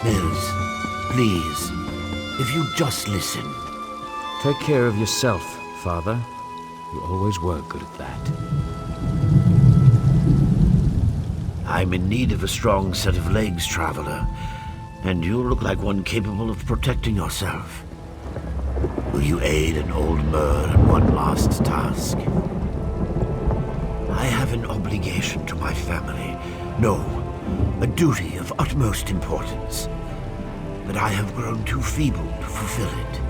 Mills, please, if you just listen. Take care of yourself, Father. You always were good at that. I'm in need of a strong set of legs, Traveler, and you look like one capable of protecting yourself. Will you aid an old Mer in one last task? I have an obligation to my family. No, a duty of utmost importance. But I have grown too feeble to fulfill it.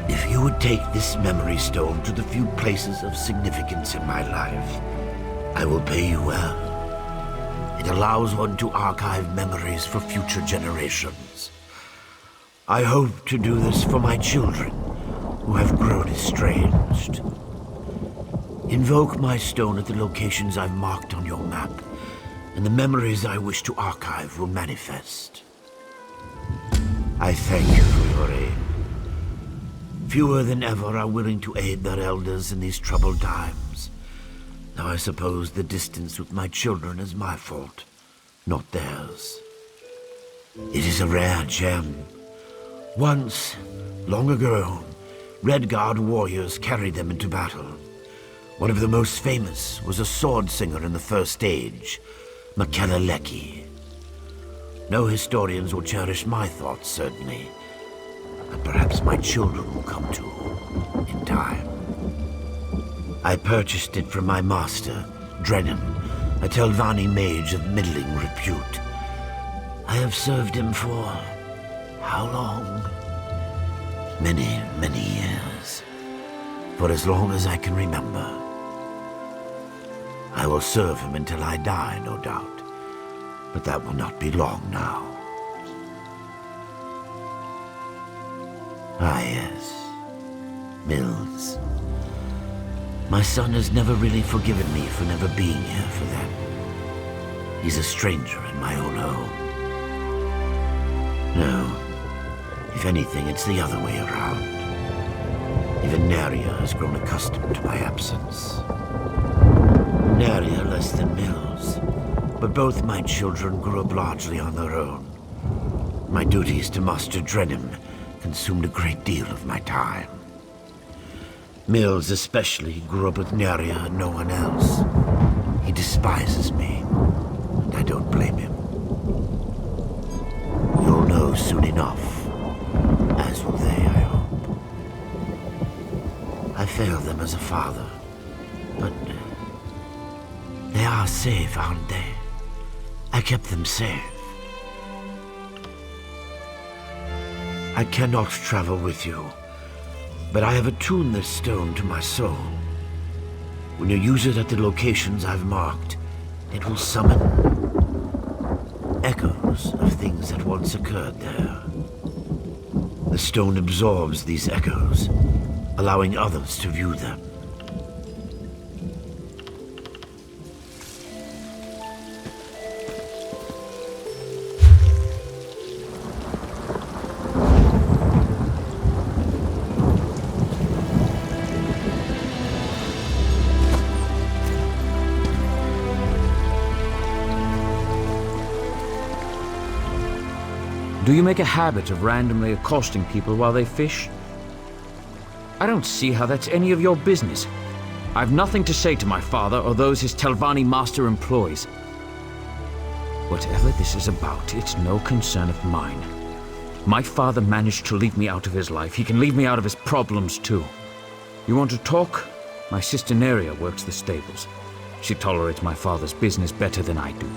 If you would take this memory stone to the few places of significance in my life, I will pay you well. It allows one to archive memories for future generations. I hope to do this for my children, who have grown estranged. Invoke my stone at the locations I've marked on your map, and the memories I wish to archive will manifest. I thank you for your aid. Fewer than ever are willing to aid their elders in these troubled times. Now I suppose the distance with my children is my fault, not theirs. It is a rare gem. Once, long ago, Redguard warriors carried them into battle. One of the most famous was a sword singer in the First Age, Makeleleki. No historians will cherish my thoughts, certainly, but perhaps my children will come to in time. I purchased it from my master, Drennan, a Telvanni mage of middling repute. I have served him for how long? Many, many years. For as long as I can remember. I will serve him until I die, no doubt. But that will not be long now. Ah, yes. Mills. My son has never really forgiven me for never being here for them. He's a stranger in my own home. No. If anything, it's the other way around. Even Neria has grown accustomed to my absence. Neria less than Mills, but both my children grew up largely on their own. My duties to Master Drennan consumed a great deal of my time. Mills especially grew up with Neria and no one else. He despises me, and I don't blame him. You'll know soon enough, as will they, I hope. I failed them as a father, but they are safe, aren't they? I kept them safe. I cannot travel with you, but I have attuned this stone to my soul. When you use it at the locations I've marked, it will summon echoes of things that once occurred there. The stone absorbs these echoes, allowing others to view them. Do you make a habit of randomly accosting people while they fish? I don't see how that's any of your business. I've nothing to say to my father or those his Telvanni master employs. Whatever this is about, it's no concern of mine. My father managed to leave me out of his life. He can leave me out of his problems too. You want to talk? My sister Neria works the stables. She tolerates my father's business better than I do.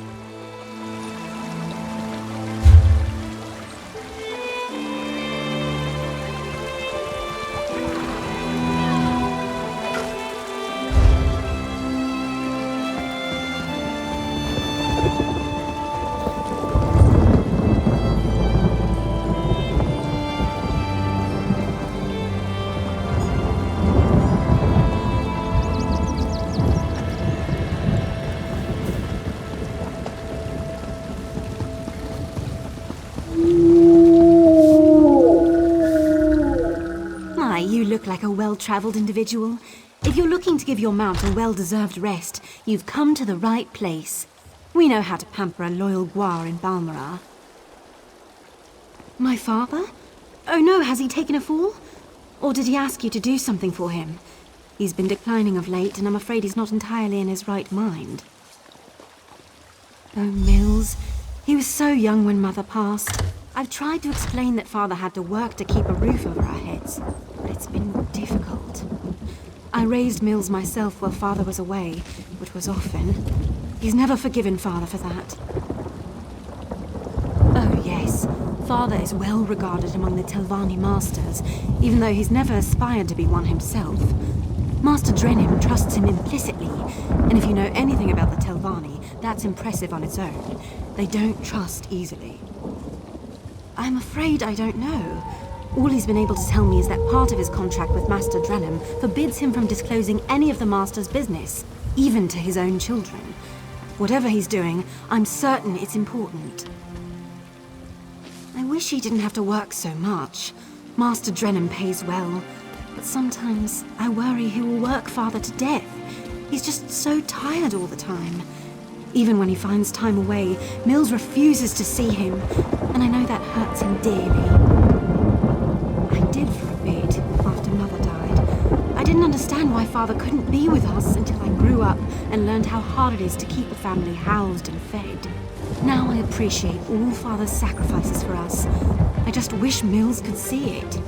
You look like a well-traveled individual. If you're looking to give your mount a well-deserved rest, you've come to the right place. We know how to pamper a loyal Guar in Balmoral. My father? Oh no, has he taken a fall? Or did he ask you to do something for him? He's been declining of late, and I'm afraid he's not entirely in his right mind. Oh, Mills. He was so young when Mother passed. I've tried to explain that Father had to work to keep a roof over our heads, but it's been difficult. I raised Mills myself while Father was away, which was often. He's never forgiven Father for that. Oh, yes. Father is well regarded among the Telvanni masters, even though he's never aspired to be one himself. Master Drenham trusts him implicitly, and if you know anything about the Telvanni, that's impressive on its own. They don't trust easily. I'm afraid I don't know. All he's been able to tell me is that part of his contract with Master Drenham forbids him from disclosing any of the Master's business, even to his own children. Whatever he's doing, I'm certain it's important. I wish he didn't have to work so much. Master Drenham pays well, but sometimes I worry he will work Father to death. He's just so tired all the time. Even when he finds time away, Mills refuses to see him, and I know that hurts him dearly. I did for a bit, after Mother died. I didn't understand why Father couldn't be with us until I grew up and learned how hard it is to keep a family housed and fed. Now I appreciate all Father's sacrifices for us. I just wish Mills could see it.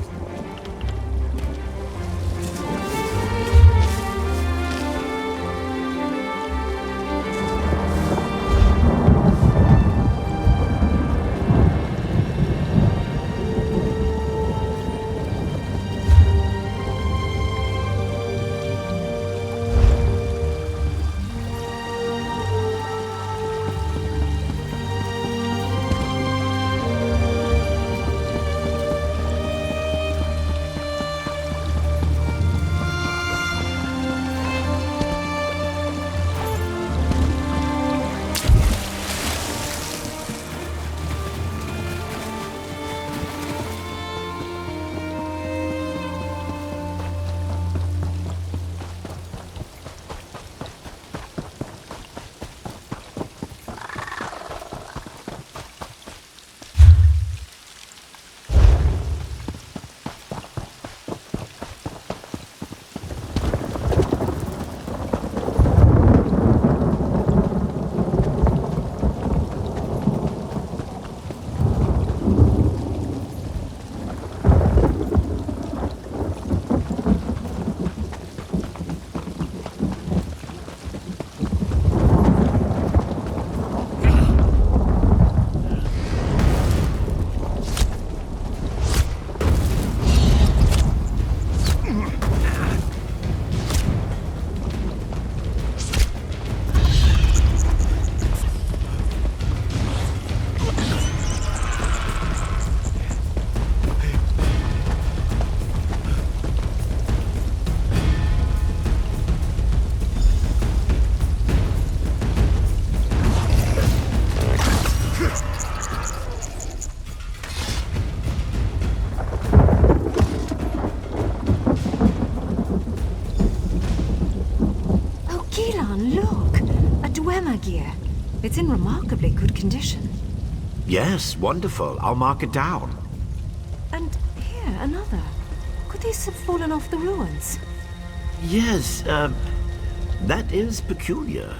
Gear. It's in remarkably good condition. Yes, wonderful. I'll mark it down. And here, another. Could these have fallen off the ruins? Yes, that is peculiar.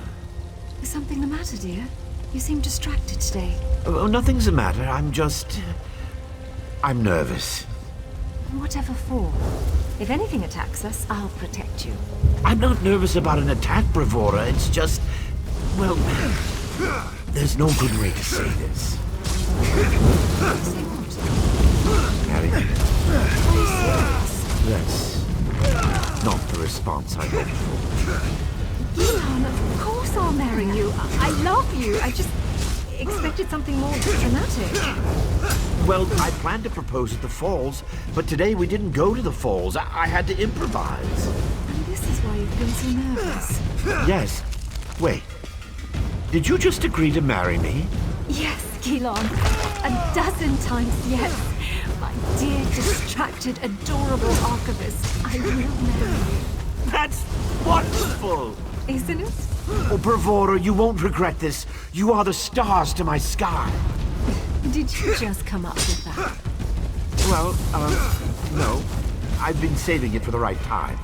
Is something the matter, dear? You seem distracted today. Oh, nothing's the matter. I'm nervous. Whatever for. If anything attacks us, I'll protect you. I'm not nervous about an attack, Bravura. It's just... well, there's no good way to say this. Say what? Harry, Oh, that's not the response I hoped for. Elon, of course I'll marry you. I love you. I just expected something more dramatic. Well, I planned to propose at the falls, but today we didn't go to the falls. I had to improvise. And this is why you've been so nervous. Yes. Wait. Did you just agree to marry me? Yes, Keelan. A dozen times yes. My dear, distracted, adorable archivist. I will marry you. That's wonderful! Isn't it? Oh, Bravura, you won't regret this. You are the stars to my sky. Did you just come up with that? Well, no. I've been saving it for the right time.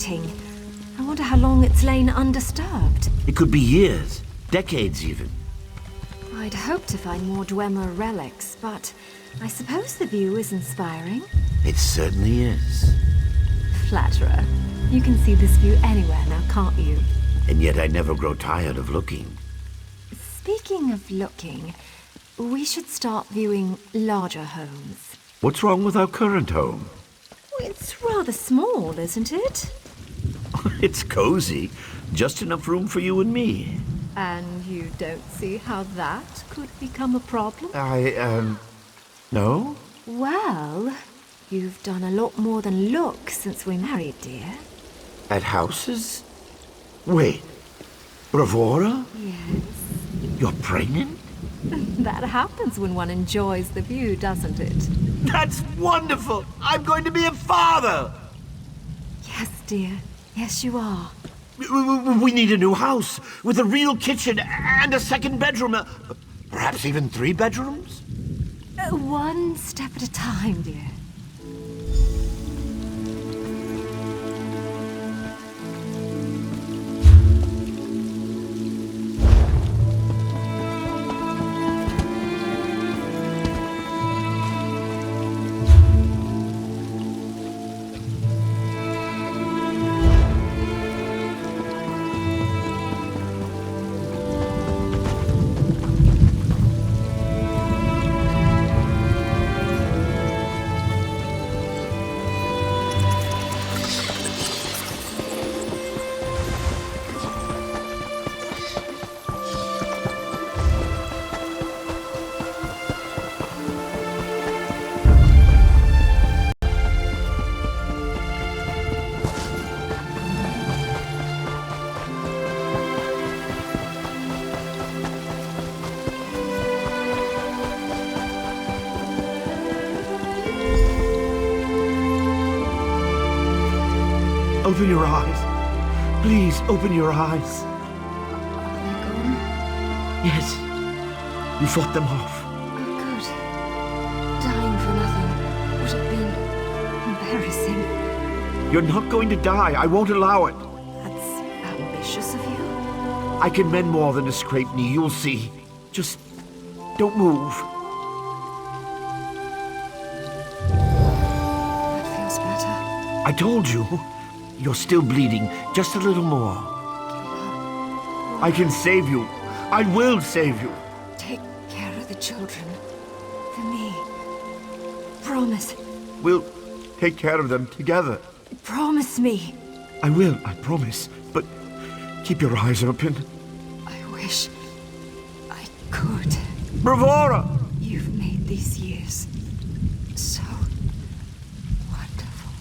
I wonder how long it's lain undisturbed. It could be years, decades even. I'd hoped to find more Dwemer relics, but I suppose the view is inspiring. It certainly is. Flatterer. You can see this view anywhere now, can't you? And yet I never grow tired of looking. Speaking of looking, we should start viewing larger homes. What's wrong with our current home? It's rather small, isn't it? It's cozy. Just enough room for you and me. And you don't see how that could become a problem? No? Well, you've done a lot more than look since we married, dear. At houses? Wait. Bravura? Yes. You're pregnant? That happens when one enjoys the view, doesn't it? That's wonderful! I'm going to be a father! Yes, dear. Yes, you are. We need a new house with a real kitchen and a second bedroom. Perhaps even 3 bedrooms? One step at a time, dear. Open your eyes. Please, open your eyes. Are they gone? Yes. You fought them off. Oh, good. Dying for nothing would have been embarrassing. You're not going to die. I won't allow it. That's ambitious of you. I can mend more than a scraped knee. You'll see. Just don't move. That feels better. I told you. You're still bleeding. Just a little more. I can save you. I will save you. Take care of the children. For me. Promise. We'll take care of them together. Promise me. I will, I promise. But keep your eyes open. I will. wish I could. Bravura! You've made these years so wonderful.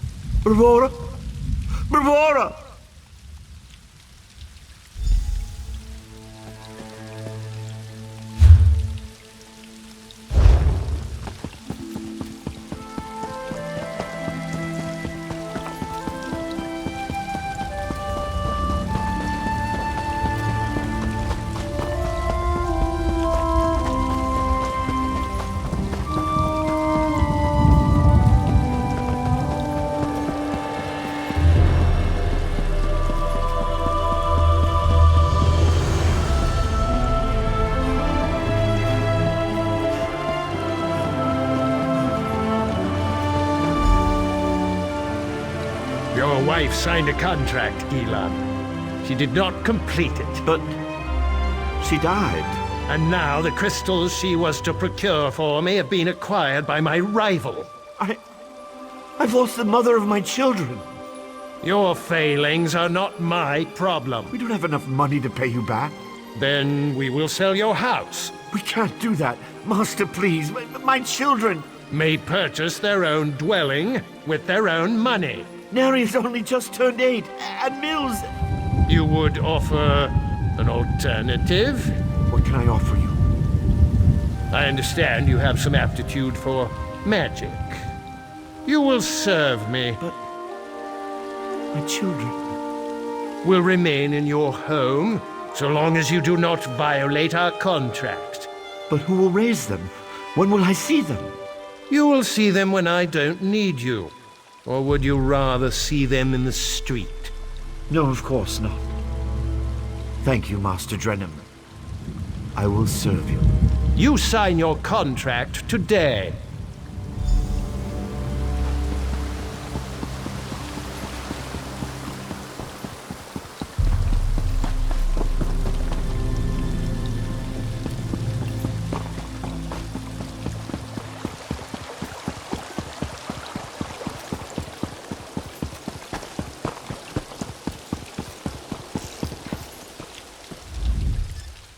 Bravura! Bravura! Your wife signed a contract, Elon. She did not complete it. But she died. And now the crystals she was to procure for me have been acquired by my rival. I've lost the mother of my children. Your failings are not my problem. We don't have enough money to pay you back. Then we will sell your house. We can't do that. Master, please. My children. May purchase their own dwelling with their own money. Nari's only just turned 8, and Mills... You would offer an alternative? What can I offer you? I understand you have some aptitude for magic. You will serve me. But... my children... will remain in your home so long as you do not violate our contract. But who will raise them? When will I see them? You will see them when I don't need you. Or would you rather see them in the street? No, of course not. Thank you, Master Drenham. I will serve you. You sign your contract today.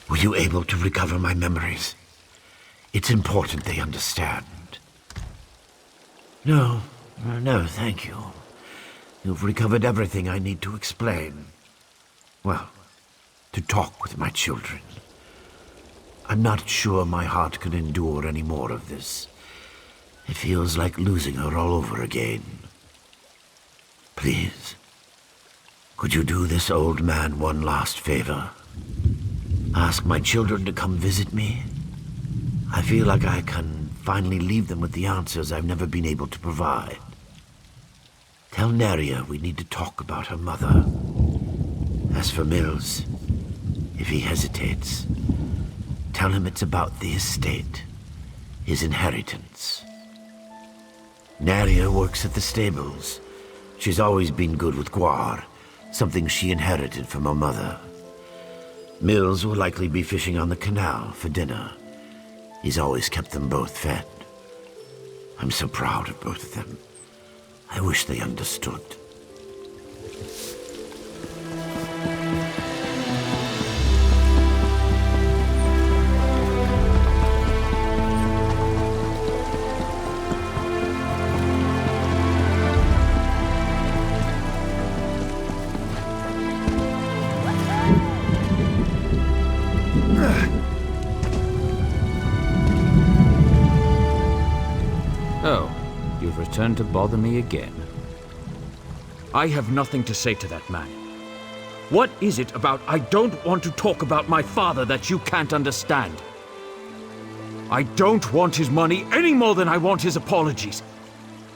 Were you able to recover my memories? It's important they understand. No, thank you. You've recovered everything I need to explain. Well, to talk with my children. I'm not sure my heart can endure any more of this. It feels like losing her all over again. Please, could you do this old man one last favor? Ask my children to come visit me. I feel like I can finally leave them with the answers I've never been able to provide. Tell Neria we need to talk about her mother. As for Mills, if he hesitates, tell him it's about the estate, his inheritance. Neria works at the stables. She's always been good with guar, something she inherited from her mother. Mills will likely be fishing on the canal for dinner. He's always kept them both fed. I'm so proud of both of them. I wish they understood. Oh, you've returned to bother me again. I have nothing to say to that man. What is it about I don't want to talk about my father that you can't understand? I don't want his money any more than I want his apologies.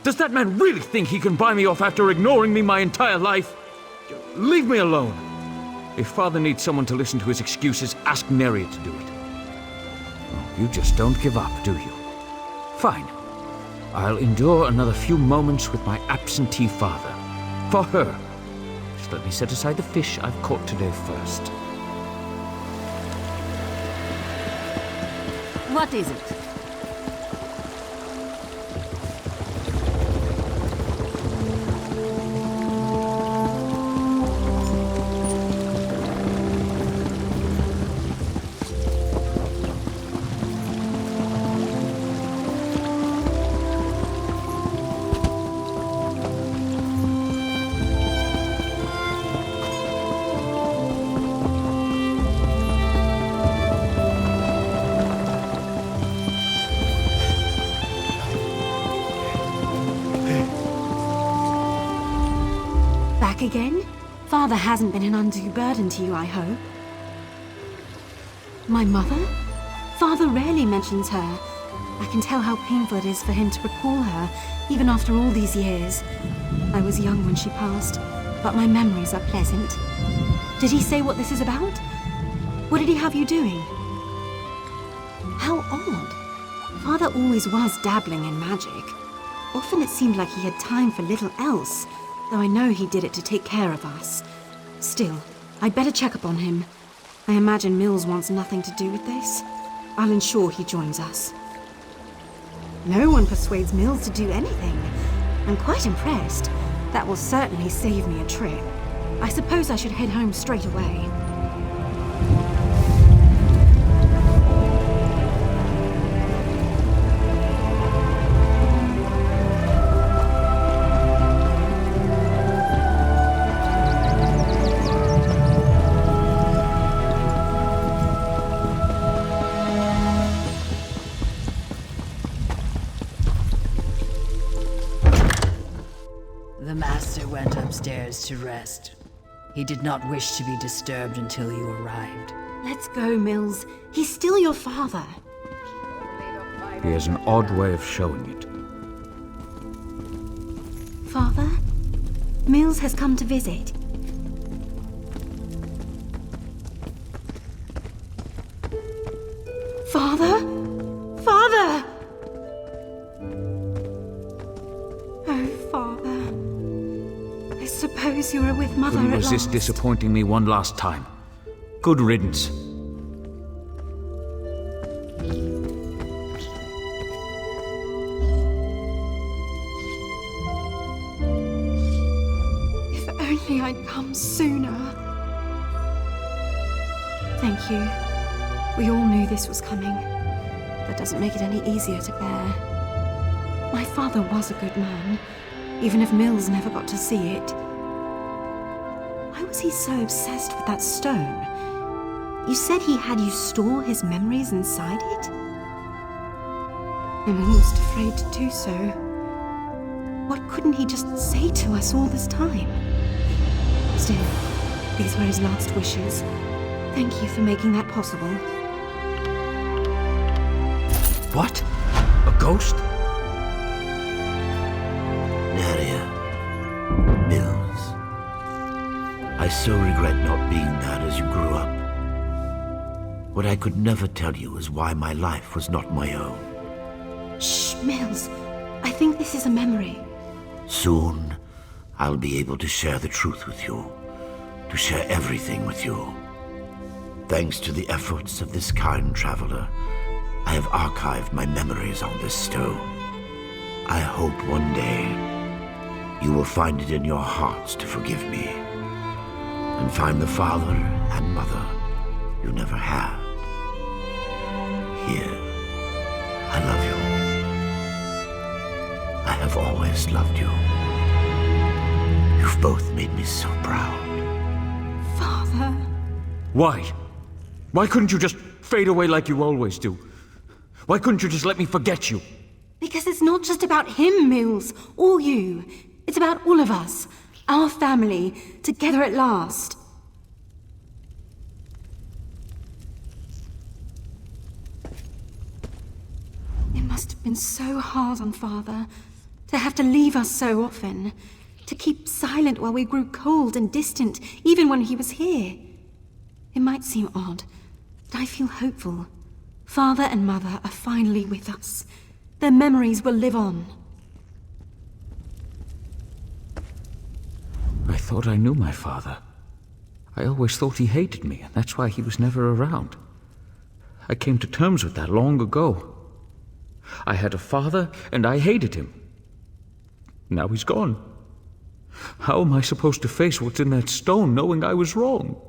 Does that man really think he can buy me off after ignoring me my entire life? Leave me alone. If father needs someone to listen to his excuses, ask Neria to do it. Oh, you just don't give up, do you? Fine. I'll endure another few moments with my absentee father. For her. Just let me set aside the fish I've caught today first. What is it? back again? Father hasn't been an undue burden to you, I hope. My mother? Father rarely mentions her. I can tell how painful it is for him to recall her, even after all these years. I was young when she passed, but my memories are pleasant. Did he say what this is about? What did he have you doing? How odd. Father always was dabbling in magic. Often it seemed like he had time for little else, though I know he did it to take care of us. Still, I'd better check up on him. I imagine Mills wants nothing to do with this. I'll ensure he joins us. No one persuades Mills to do anything. I'm quite impressed. That will certainly save me a trip. I suppose I should head home straight away. The Master went upstairs to rest. He did not wish to be disturbed until you arrived. Let's go, Mills. He's still your father. He has an odd way of showing it. Father? Mills has come to visit. Father? Father! Oh, Father. I suppose you are with Mother Couldn't at resist last. disappointing me one last time. Good riddance. If only I'd come sooner. Thank you. We all knew this was coming. That doesn't make it any easier to bear. My father was a good man, even if Mills never got to see it. Why was he so obsessed with that stone? You said he had you store his memories inside it? I'm almost afraid to do so. What couldn't he just say to us all this time? Still, these were his last wishes. Thank you for making that possible. What? A ghost? Naria. Mills. I so regret not being there as you grew up. What I could never tell you is why my life was not my own. Shh, Mills. I think this is a memory. Soon, I'll be able to share the truth with you. To share everything with you. Thanks to the efforts of this kind traveler, I have archived my memories on this stone. I hope one day you will find it in your hearts to forgive me and find the father and mother you never had. Here, I love you. I have always loved you. You've both made me so proud. Father. Why? Why couldn't you just fade away like you always do? Why couldn't you just let me forget you? Because it's not just about him, Mills, or you. It's about all of us. Our family, together at last. It must have been so hard on Father, to have to leave us so often, to keep silent while we grew cold and distant, even when he was here. It might seem odd, but I feel hopeful. Father and Mother are finally with us. Their memories will live on. I thought I knew my father. I always thought he hated me, and that's why he was never around. I came to terms with that long ago. I had a father, and I hated him. Now he's gone. How am I supposed to face what's in that stone, knowing I was wrong?